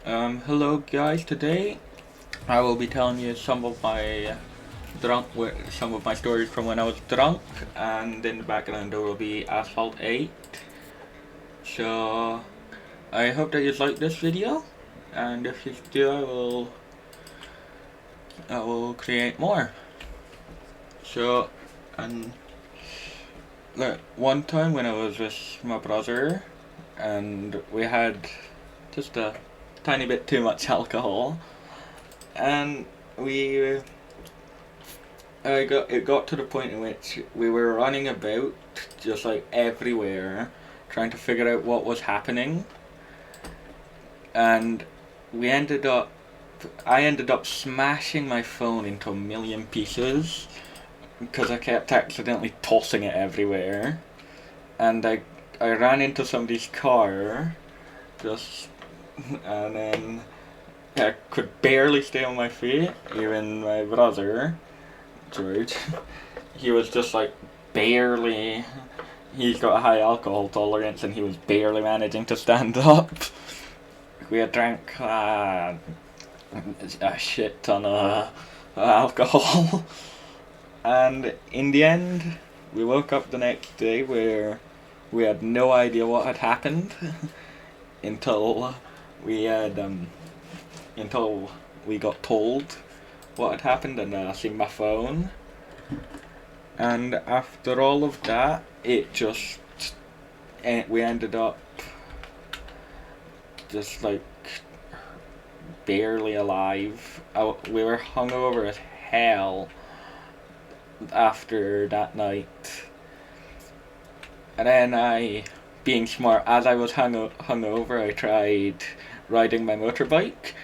Hello guys. Today I will be telling you some of my stories from when I was drunk, and in the background there will be Asphalt 8. So I hope that you like this video, and if you do, I will create more. So, and like one time when I was with my brother, and we had just a tiny bit too much alcohol, and we it got to the point in which we were running about just like everywhere trying to figure out what was happening, and we ended up I ended up smashing my phone into a million pieces because I kept accidentally tossing it everywhere, and I ran into somebody's car just and then I could barely stay on my feet. Even my brother George, he was just like barely. He's got a high alcohol tolerance, and he was barely managing to stand up. We had drank a shit ton of alcohol, and in the end, we woke up the next day where we had no idea what had happened until we had until we got told what had happened, and I seen my phone. And after all of that, we ended up just like barely alive. We were hungover as hell after that night. And then being smart, as I was hungover, I tried riding my motorbike.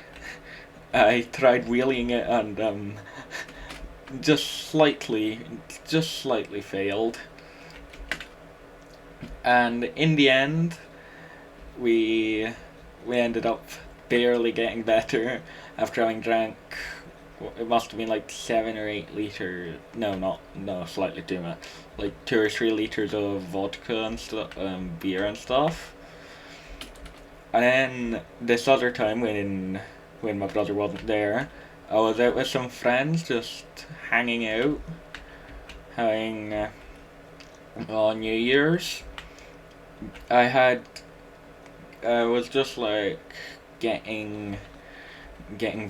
I tried wheeling it and just slightly failed. And in the end, we ended up barely getting better after having drank. It must have been like 7 or 8 liters. No, slightly too much. Like 2 or 3 liters of vodka and beer and stuff. And then this other time when my brother wasn't there, I was out with some friends just hanging out, having on New Year's. I was just like getting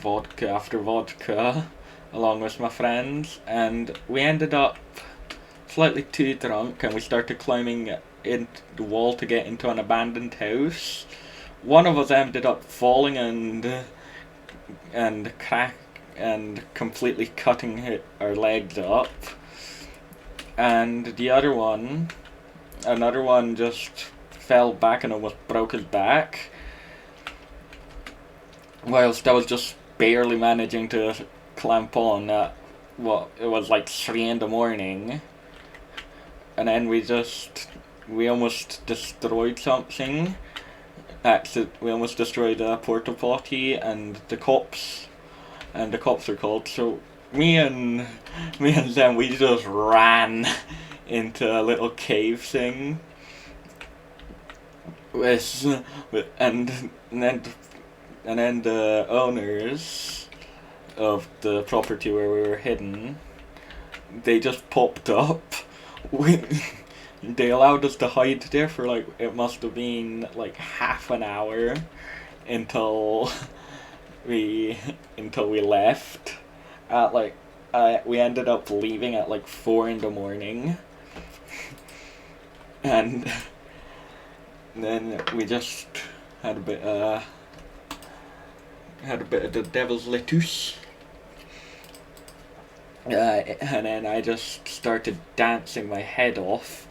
vodka after vodka along with my friends, and we ended up slightly too drunk, and we started climbing into the wall to get into an abandoned house. One of us ended up falling and crack and completely cutting our legs up, and another one just fell back and almost broke his back, whilst I was just barely managing to clamp on at it was like 3 in the morning. And then we almost destroyed something. We almost destroyed a porta potty, and the cops are called. So me and them, we just ran into a little cave thing and then the owners of the property where we were hidden, they just popped up. They allowed us to hide there for like, it must have been like half an hour until we left at like we ended up leaving at like 4 in the morning, and then we just had a bit of the devil's lettuce. And then I just started dancing my head off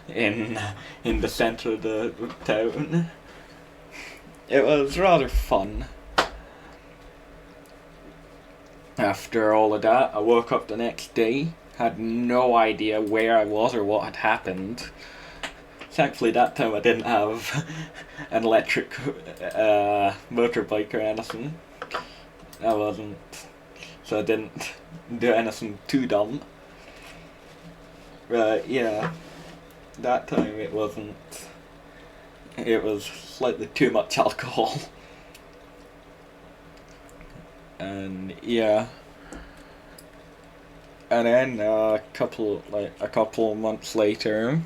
in the center of the town. It was rather fun. After all of that, I woke up the next day, had no idea where I was or what had happened. Thankfully that time I didn't have an electric motorbike or anything. So I didn't do anything too dumb. But yeah, that time it was slightly too much alcohol. and yeah. And then a couple months later,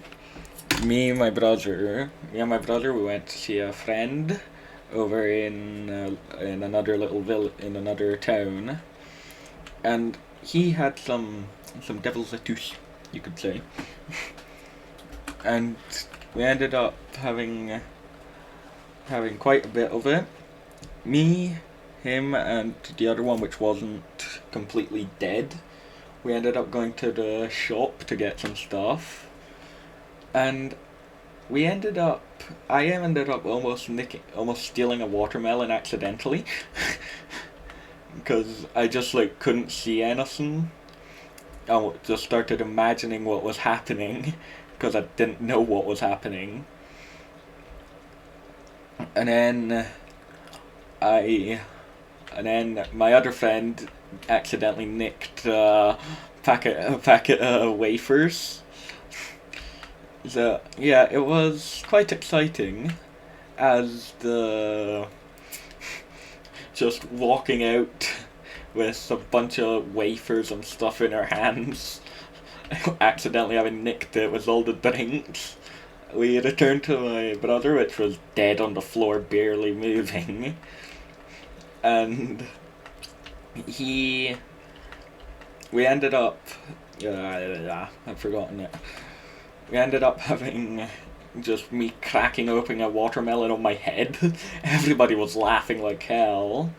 me and my brother, we went to see a friend over in another in another town, and he had some devil's lettuce, you could say, and we ended up having quite a bit of it. Me, him, and the other one, which wasn't completely dead. We ended up going to the shop to get some stuff, and I ended up almost stealing a watermelon accidentally, because I just like couldn't see anything. I just started imagining what was happening, because I didn't know what was happening, and then I, and then my other friend accidentally nicked a packet of wafers. So yeah, it was quite exciting, as the just walking out with a bunch of wafers and stuff in our hands, accidentally having nicked it with all the drinks. We returned to my brother, which was dead on the floor, barely moving, and he we ended up I've forgotten it. We ended up having just me cracking open a watermelon on my head. Everybody was laughing like hell.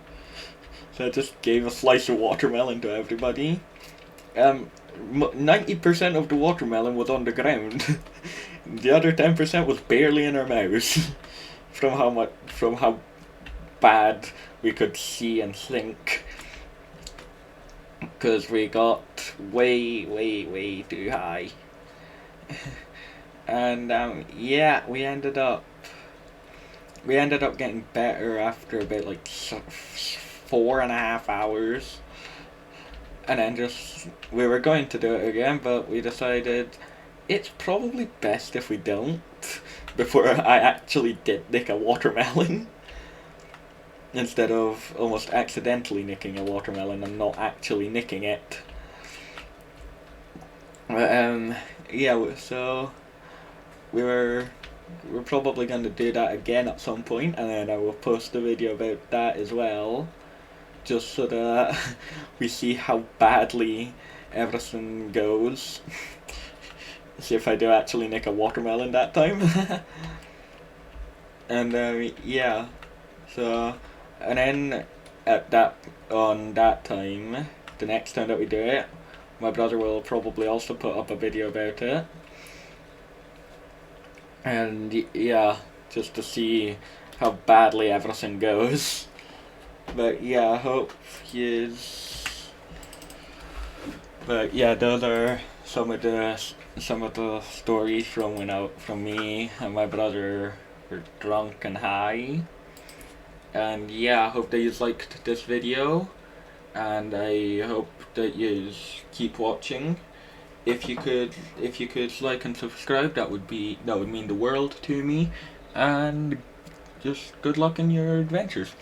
So I just gave a slice of watermelon to everybody. 90% of the watermelon was on the ground. The other 10% was barely in our mouths. From how bad we could see and think. Because we got way too high. And yeah, we ended up getting better after about like 4.5 hours, and then we were going to do it again, but we decided it's probably best if we don't, before I actually did nick a watermelon, instead of almost accidentally nicking a watermelon and not actually nicking it. Yeah, so we're probably going to do that again at some point, and then I will post a video about that as well, just so that we see how badly everything goes. See if I do actually nick a watermelon that time. And yeah, so, and then on that time, the next time that we do it, my brother will probably also put up a video about it. And yeah, just to see how badly everything goes. But yeah, I hope But yeah, those are some of the stories from me and my brother were drunk and high. And yeah, I hope that you liked this video, and I hope that you keep watching. If you could like and subscribe, that would mean the world to me, and just good luck in your adventures.